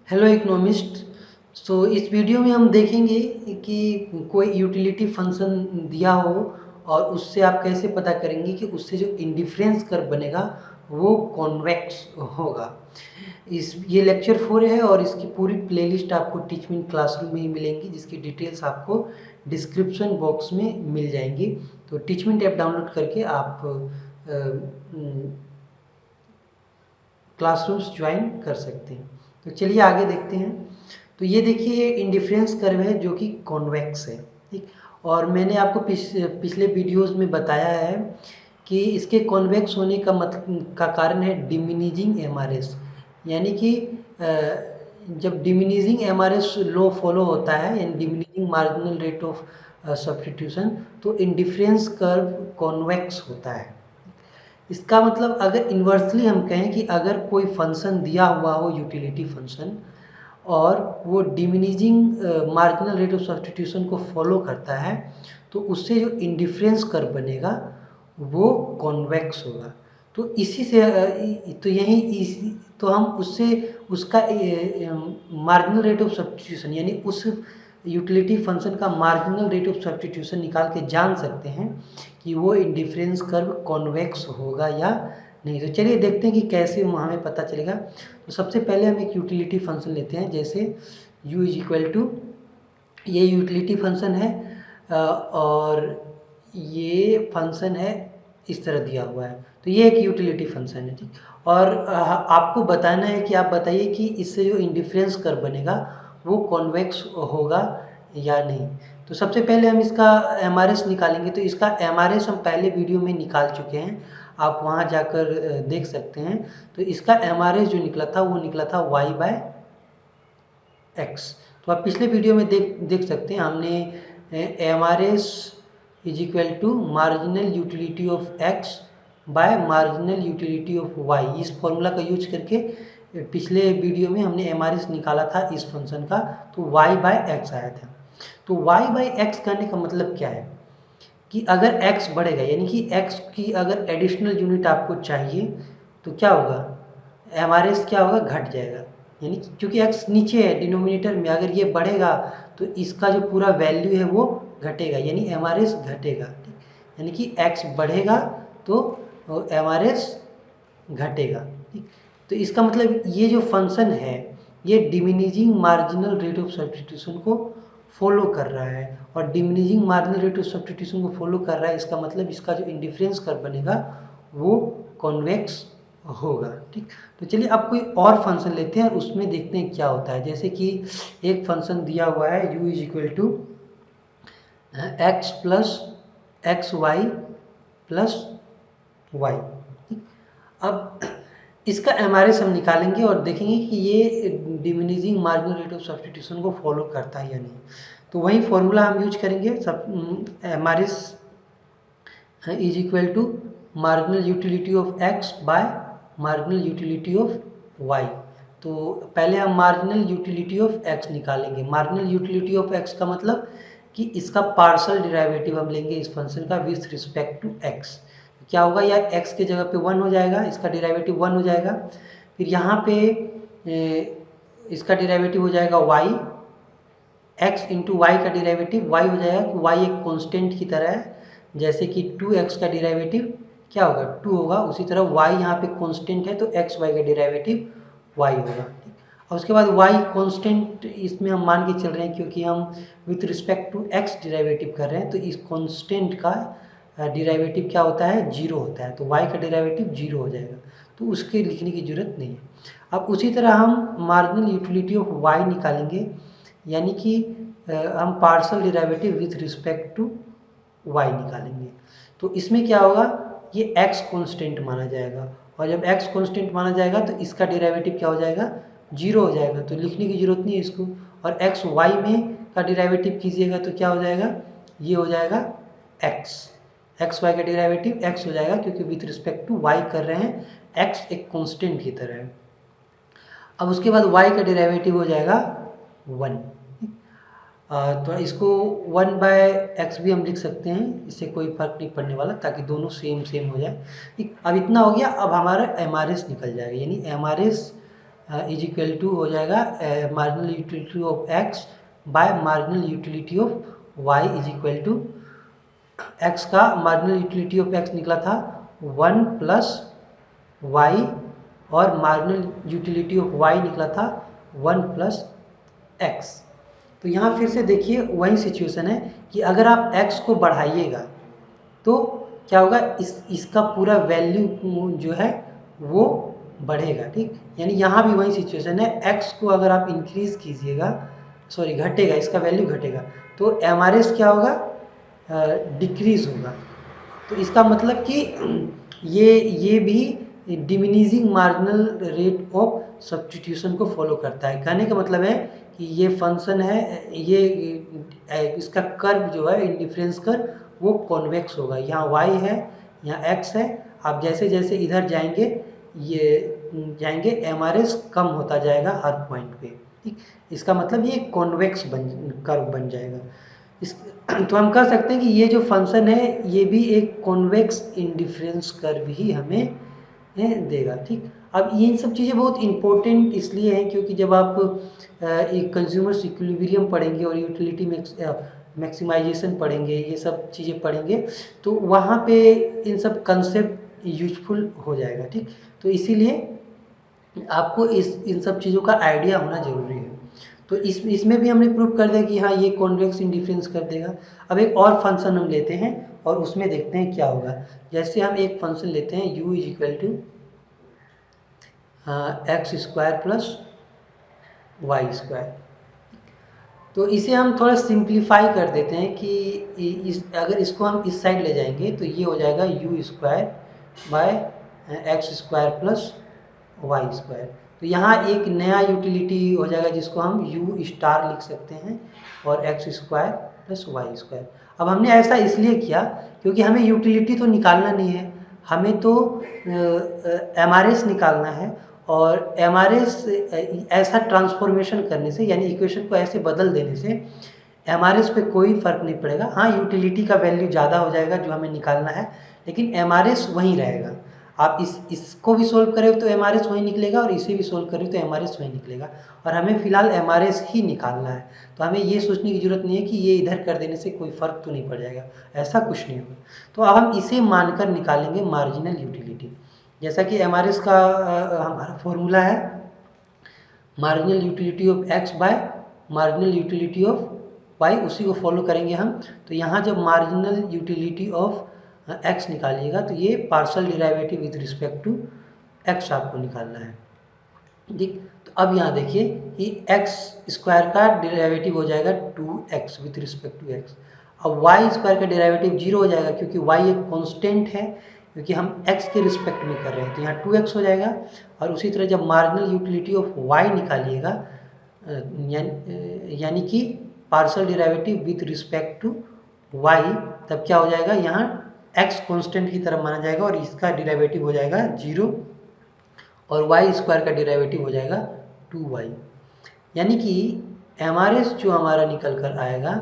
Hello economist. इस video में हम देखेंगे कि कोई यूटिलिटी फंक्शन दिया हो और उससे आप कैसे पता करेंगे कि उससे जो इंडिफरेंस कर्व बनेगा वो कॉन्वेक्स होगा। ये लेक्चर 4 है और इसकी पूरी प्लेलिस्ट आपको टीचमेंट क्लासरूम में ही मिलेंगी, जिसकी डिटेल्स आपको डिस्क्रिप्शन बॉक्स में मिल जाएंगी। तो टीचमेंट ऐप डाउनलोड करके आप क्लासरूम्स ज्वाइन कर सकते हैं। तो चलिए आगे देखते हैं। तो ये देखिए, ये इंडिफरेंस कर्व है जो कि कॉन्वेक्स है, ठीक। और मैंने आपको पिछले वीडियोस में बताया है कि इसके कॉन्वेक्स होने का कारण है डिमिनिजिंग एमआरएस। यानी कि जब डिमिनिजिंग एमआरएस लो फॉलो होता है, यानी diminishing marginal rate of substitution, तो इंडिफरेंस कर्व कॉन्वेक्स होता है। इसका मतलब अगर इन्वर्सली हम कहें कि अगर कोई फंक्शन दिया हुआ हो, यूटिलिटी फंक्शन, और वो diminishing marginal rate of substitution को फॉलो करता है, तो उससे जो इंडिफरेंस कर्व बनेगा वो कॉन्वेक्स होगा। तो इसी से तो यही तो हम उससे उसका मार्जिनल रेट ऑफ सब्स्टिट्यूशन, यानी उस यूटिलिटी फंक्शन का मार्जिनल रेट ऑफ सब्स्टिट्यूशन निकाल के जान सकते हैं कि वो इंडिफरेंस कर्व कॉन्वेक्स होगा या नहीं। तो चलिए देखते हैं कि कैसे हमें पता चलेगा। तो सबसे पहले हम एक यूटिलिटी फंक्शन लेते हैं, जैसे u इज इक्वल टू, ये यूटिलिटी फंक्शन है और ये फंक्शन है इस तरह दिया हुआ है। तो ये एक यूटिलिटी फंक्शन है, ठीक। और आपको बताना है कि आप बताइए कि इससे जो इंडिफरेंस कर्व बनेगा वो कॉन्वेक्स होगा या नहीं। तो सबसे पहले हम इसका एमआरएस निकालेंगे। तो इसका एमआरएस हम पहले वीडियो में निकाल चुके हैं, आप वहाँ जाकर देख सकते हैं। तो इसका एमआरएस जो निकला था वो निकला था y/x। तो आप पिछले वीडियो में देख सकते हैं, हमने MRS is equal to marginal utility of x by marginal utility of y, इस फॉर्मूला का यूज करके पिछले वीडियो में हमने एमआरएस निकाला था इस फंक्शन का। तो y/x आया था। तो y/x करने का मतलब क्या है कि अगर x बढ़ेगा, यानी कि x की अगर एडिशनल यूनिट आपको चाहिए, तो क्या होगा, एमआरएस क्या होगा, घट जाएगा। यानी क्योंकि x नीचे है डिनोमिनेटर में, अगर ये बढ़ेगा तो इसका जो पूरा वैल्यू है वो घटेगा, यानी एमआरएस घटेगा, ठीक। यानी कि x बढ़ेगा तो एमआरएस घटेगा, ठीक। तो इसका मतलब ये जो फंक्शन है ये diminishing marginal rate of substitution को फॉलो कर रहा है, और diminishing marginal rate of substitution को फॉलो कर रहा है, इसका मतलब इसका जो इंडिफरेंस कर्व बनेगा वो कॉन्वेक्स होगा, ठीक। तो चलिए अब कोई और फंक्शन लेते हैं और उसमें देखते हैं क्या होता है। जैसे कि एक फंक्शन दिया हुआ है u is equal to X plus X Y plus Y. अब इसका एमआरएस हम निकालेंगे और देखेंगे कि ये diminishing marginal rate of substitution को फॉलो करता है या नहीं। तो वही फॉर्मूला हम यूज करेंगे, सब MRS is equal to marginal utility of X by marginal utility of Y. तो पहले हम मार्जिनल यूटिलिटी ऑफ एक्स निकालेंगे। मार्जिनल यूटिलिटी ऑफ एक्स का मतलब कि इसका पार्शियल डेरिवेटिव हम लेंगे इस फंक्शन का विथ रिस्पेक्ट टू एक्स। क्या होगा, या x के जगह पे 1 हो जाएगा, इसका डेरिवेटिव 1 हो जाएगा। फिर यहाँ पे इसका डेरिवेटिव हो जाएगा y, x इंटू वाई का डेरिवेटिव y हो जाएगा कि y एक कांस्टेंट की तरह है। जैसे कि 2x का डेरिवेटिव क्या होगा, 2 होगा, उसी तरह y यहाँ पे कांस्टेंट है तो x y का डेरिवेटिव y होगा, ठीक। और उसके बाद y कांस्टेंट इसमें हम मान के चल रहे हैं क्योंकि हम with respect to x derivative कर रहे हैं, तो इस कांस्टेंट का डेरिवेटिव क्या होता है, 0 होता है। तो y का डेरिवेटिव 0 हो जाएगा, तो उसके लिखने की जरूरत नहीं है। अब उसी तरह हम मार्जिनल यूटिलिटी ऑफ y निकालेंगे, यानी कि हम partial derivative with respect to y निकालेंगे। तो इसमें क्या होगा, ये x कांस्टेंट माना जाएगा, और जब x कांस्टेंट माना जाएगा तो इसका डेरिवेटिव क्या हो जाएगा, 0 हो जाएगा, तो लिखने की जरूरत नहीं है इसको। और x y में का डेरिवेटिव कीजिएगा तो क्या हो जाएगा, ये हो जाएगा x y का डेरिवेटिव x हो जाएगा, क्योंकि विथ रिस्पेक्ट टू y कर रहे हैं, x एक कांस्टेंट की तरह है। अब उसके बाद y का डेरिवेटिव हो जाएगा 1। तो इसको 1/x भी हम लिख सकते हैं, इससे कोई फर्क नहीं पड़ने वाला, ताकि दोनों सेम सेम हो जाए, ठीक। अब इतना हो गया। अब हमारा एमआरएस निकल जाएगा, यानी एमआरएस इज इक्वल टू हो जाएगा marginal utility of X by marginal utility of Y is equal to X का मार्जिनल यूटिलिटी ऑफ एक्स निकला था 1 प्लस वाई और मार्जिनल यूटिलिटी ऑफ वाई निकला था 1 प्लस एक्स। तो यहाँ फिर से देखिए वही सिचुएशन है कि अगर आप x को बढ़ाइएगा तो क्या होगा, इसका पूरा वैल्यू जो है वो बढ़ेगा। ठीक, यानी यहाँ भी वही सिचुएशन है, x को अगर आप इंक्रीज कीजिएगा, सॉरी घटेगा, इसका वैल्यू घटेगा तो एमआरएस क्या होगा, डिक्रीज होगा। तो इसका मतलब कि ये भी diminishing marginal rate of substitution को फॉलो करता है। कहने का मतलब है कि ये फंक्शन है, ये इसका कर्व जो है इंडिफरेंस कर्व वो कॉन्वेक्स होगा। यहाँ y है, यहाँ x है, आप जैसे जैसे इधर जाएंगे ये एमआरएस कम होता जाएगा हर पॉइंट पे। ठीक, इसका मतलब ये कॉन्वेक्स कर्व बन जाएगा। तो हम कह सकते हैं कि ये जो फंक्शन है ये भी एक कॉन्वेक्स इंडिफरेंस कर्व ही हमें देगा। ठीक, अब ये सब चीज़ें बहुत इंपॉर्टेंट इसलिए हैं क्योंकि जब आप एक कंज्यूमर इक्विलिब्रियम पढ़ेंगे और यूटिलिटी मैक्सिमाइजेशन पढ़ेंगे, ये सब चीज़ें पढ़ेंगे तो वहाँ पे इन सब कंसेप्ट यूजफुल हो जाएगा। ठीक, तो इसीलिए आपको इन सब चीज़ों का आइडिया होना जरूरी है। तो इसमें भी हमने प्रूव कर दिया कि हाँ ये कॉन्वेक्स इंडिफरेंस कर देगा। अब एक और फंक्शन हम लेते हैं और उसमें देखते हैं क्या होगा। जैसे हम एक फंक्शन लेते हैं u is equal to X square plus Y square. तो इसे हम थोड़ा सिंप्लीफाई कर देते हैं कि अगर इसको हम इस साइड ले जाएंगे तो ये हो जाएगा U square by X square plus Y square. तो यहाँ एक नया यूटिलिटी हो जाएगा जिसको हम u स्टार लिख सकते हैं और X square plus Y square. अब हमने ऐसा इसलिए किया क्योंकि हमें यूटिलिटी तो निकालना नहीं है, हमें तो एमआरएस निकालना है। और एमआरएस ऐसा ट्रांसफॉर्मेशन करने से यानी इक्वेशन को ऐसे बदल देने से एमआरएस पे कोई फर्क नहीं पड़ेगा। हाँ यूटिलिटी का वैल्यू ज़्यादा हो जाएगा जो हमें निकालना है, लेकिन एमआरएस वहीं रहेगा। आप इसको भी सोल्व करें तो एमआरएस वही निकलेगा और इसे भी सोल्व करें तो एमआरएस वही निकलेगा। और हमें फिलहाल एमआरएस ही निकालना है, तो हमें ये सोचने की जरूरत नहीं है कि ये इधर कर देने से कोई फर्क तो नहीं पड़ जाएगा, ऐसा कुछ नहीं होगा। तो अब हम इसे मानकर निकालेंगे मार्जिनल यूटिलिटी। जैसा कि एमआरएस का हमारा फॉर्मूला है marginal utility of X by marginal utility of Y, उसी को फॉलो करेंगे हम। तो यहाँ जब मार्जिनल यूटिलिटी ऑफ एक्स निकालिएगा तो ये partial derivative with respect to X आपको निकालना है। ठीक, तो अब यहाँ देखिए कि एक्स स्क्वायर का डेरिवेटिव हो जाएगा 2x with respect to X. अब वाई स्क्वायर का डेरिवेटिव 0 हो जाएगा क्योंकि y एक कांस्टेंट है, क्योंकि हम x के रिस्पेक्ट में कर रहे हैं तो यहाँ 2x हो जाएगा। और उसी तरह जब मार्जिनल यूटिलिटी ऑफ y निकालिएगा यानी कि partial derivative with respect to y, तब क्या हो जाएगा, यहाँ x कांस्टेंट की तरह माना जाएगा और इसका डेरिवेटिव हो जाएगा 0 और वाई स्क्वायर का डेरिवेटिव हो जाएगा 2y। यानी कि एमआरएस जो हमारा निकल कर आएगा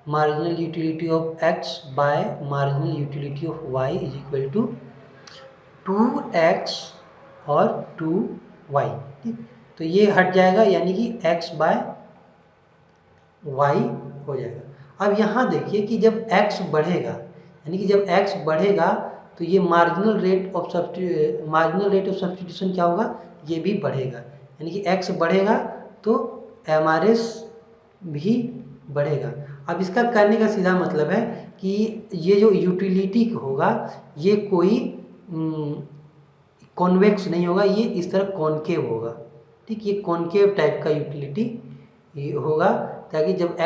marginal utility of x by marginal utility of y is equal to 2x और 2y। ठीक, तो ये हट जाएगा यानी कि x बाय y हो जाएगा। अब यहाँ देखिए कि जब x बढ़ेगा यानी कि जब x बढ़ेगा तो ये मार्जिनल रेट ऑफ सब्स्टिट्यूशन क्या होगा, ये भी बढ़ेगा। यानी कि x बढ़ेगा तो एमआरएस भी बढ़ेगा। अब इसका करने का सीधा मतलब है कि ये जो यूटिलिटी होगा ये कोई कॉन्वेक्स नहीं होगा, ये इस तरह कॉनकेव होगा। ठीक, ये कॉनकेव टाइप का यूटिलिटी होगा ताकि जब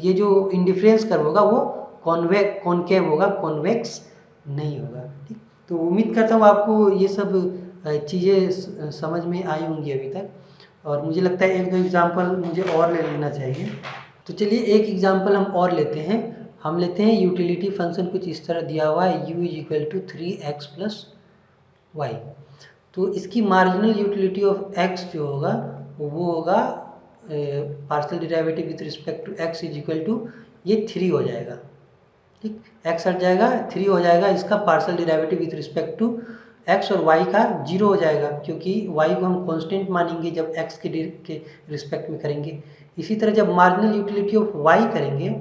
ये जो इंडिफरेंस कर्व होगा वो कॉनकेव होगा, कॉन्वेक्स नहीं होगा। ठीक, तो उम्मीद करता हूँ आपको ये सब चीज़ें समझ में आई होंगी अभी तक, और मुझे लगता है एक दो एग्जांपल मुझे और ले लेना चाहिए। तो चलिए एक एग्जांपल हम और लेते हैं। हम लेते हैं यूटिलिटी फंक्शन कुछ इस तरह दिया हुआ है u is equal to 3x plus Y. तो इसकी मार्जिनल यूटिलिटी ऑफ x जो होगा वो होगा partial derivative with respect to x is equal to ये 3 हो जाएगा। ठीक, x हट जाएगा 3 हो जाएगा इसका partial derivative with respect to X और वाई का जीरो हो जाएगा, क्योंकि वाई को हम कांस्टेंट मानेंगे जब एक्स के रिस्पेक्ट में करेंगे। इसी तरह जब मार्जिनल यूटिलिटी ऑफ वाई करेंगे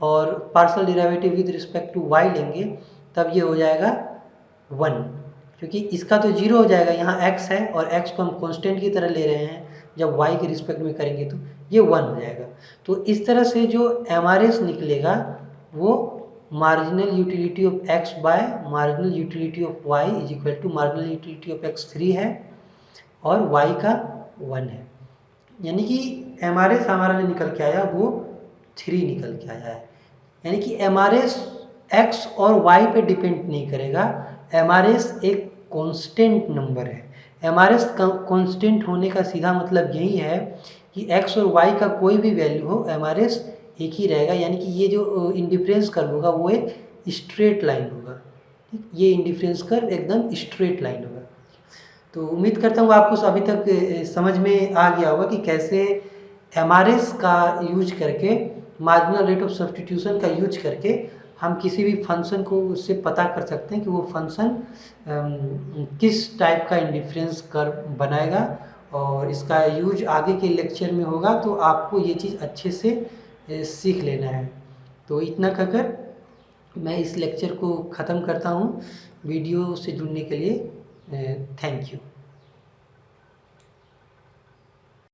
और partial derivative with respect to Y लेंगे, तब ये हो जाएगा 1, क्योंकि इसका तो जीरो हो जाएगा, यहाँ x है और x को हम कांस्टेंट की तरह ले रहे हैं, जब y के रिस्पेक्ट में करेंगे तो ये 1 हो जाएगा। तो इस तरह से जो MRS निकलेगा वो marginal utility of x by marginal utility of y is equal to marginal utility of x 3 है और y का 1 है। यानी कि MRS हमारा जो निकल के आया वो 3 निकल के आया है। यानी कि MRS x और y पे डिपेंड नहीं करेगा, MRS एक कांस्टेंट नंबर है। MRS कांस्टेंट होने का सीधा मतलब यही है कि x और y का कोई भी वैल्यू हो, MRS एक ही रहेगा। यानी कि ये जो इंडिफरेंस कर्व होगा वो एक स्ट्रेट लाइन होगा। ठीक, ये इंडिफरेंस कर्व एकदम स्ट्रेट लाइन होगा। तो उम्मीद करता हूँ आपको अभी तक समझ में आ गया होगा कि कैसे MRS का यूज करके, मार्जिनल रेट ऑफ सब्स्टिट्यूशन का यूज करके हम किसी भी फंक्शन को उससे पता कर सकते हैं कि वो फंक्शन किस टाइप का इंडिफरेंस कर्व बनाएगा। और इसका यूज आगे के लेक्चर में होगा, तो आपको ये चीज़ अच्छे से सीख लेना है। तो इतना कहकर मैं इस लेक्चर को ख़त्म करता हूँ। वीडियो से जुड़ने के लिए थैंक यू।